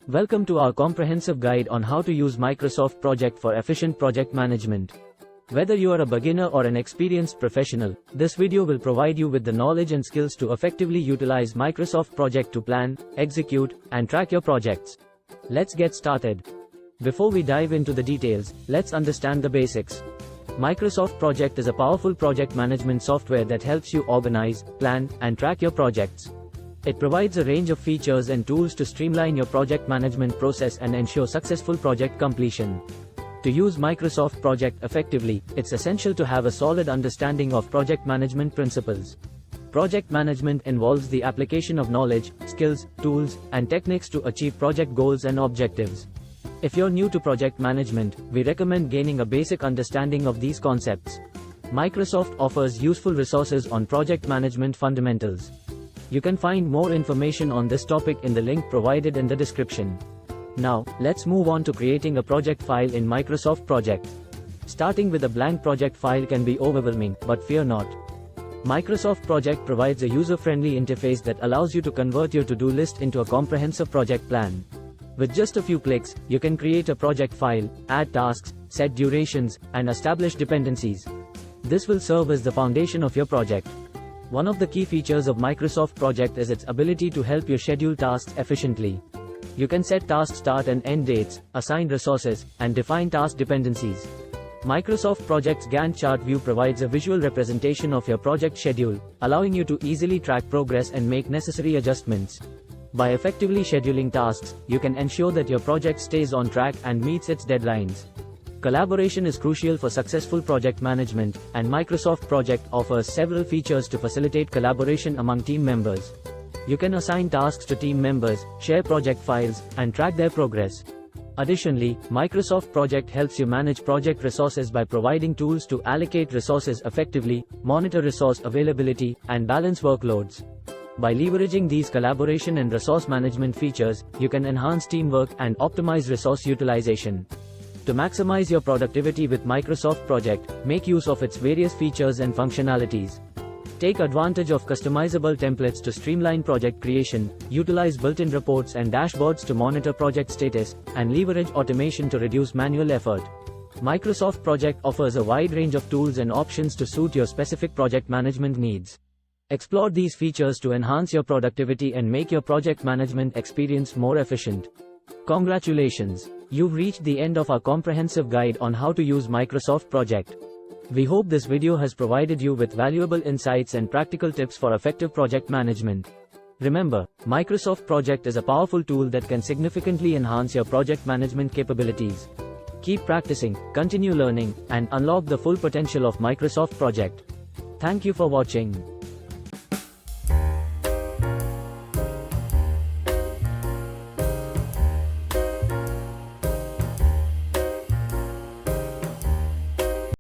Welcome to our comprehensive guide on how to use Microsoft Project for efficient project management. Whether you are a beginner or an experienced professional, this video will provide you with the knowledge and skills to effectively utilize Microsoft Project to plan, execute, and track your projects. Let's get started. Before we dive into the details, let's understand the basics. Microsoft Project is a powerful project management software that helps you organize, plan, and track your projects. It provides a range of features and tools to streamline your project management process and ensure successful project completion. To use Microsoft Project effectively, it's essential to have a solid understanding of project management principles. Project management involves the application of knowledge, skills, tools, and techniques to achieve project goals and objectives. If you're new to project management, we recommend gaining a basic understanding of these concepts. Microsoft offers useful resources on project management fundamentals. You can find more information on this topic in the link provided in the description. Now, let's move on to creating a project file in Microsoft Project. Starting with a blank project file can be overwhelming, but fear not. Microsoft Project provides a user-friendly interface that allows you to convert your to-do list into a comprehensive project plan. With just a few clicks, you can create a project file, add tasks, set durations, and establish dependencies. This will serve as the foundation of your project. One of the key features of Microsoft Project is its ability to help you schedule tasks efficiently. You can set task start and end dates, assign resources, and define task dependencies. Microsoft Project's Gantt chart view provides a visual representation of your project schedule, allowing you to easily track progress and make necessary adjustments. By effectively scheduling tasks, you can ensure that your project stays on track and meets its deadlines. Collaboration is crucial for successful project management, and Microsoft Project offers several features to facilitate collaboration among team members. You can assign tasks to team members, share project files, and track their progress. Additionally, Microsoft Project helps you manage project resources by providing tools to allocate resources effectively, monitor resource availability, and balance workloads. By leveraging these collaboration and resource management features, you can enhance teamwork and optimize resource utilization. To maximize your productivity with Microsoft Project, make use of its various features and functionalities. Take advantage of customizable templates to streamline project creation, utilize built-in reports and dashboards to monitor project status, and leverage automation to reduce manual effort. Microsoft Project offers a wide range of tools and options to suit your specific project management needs. Explore these features to enhance your productivity and make your project management experience more efficient. Congratulations! You've reached the end of our comprehensive guide on how to use Microsoft Project. We hope this video has provided you with valuable insights and practical tips for effective project management. Remember, Microsoft Project is a powerful tool that can significantly enhance your project management capabilities. Keep practicing, continue learning, and unlock the full potential of Microsoft Project. Thank you for watching.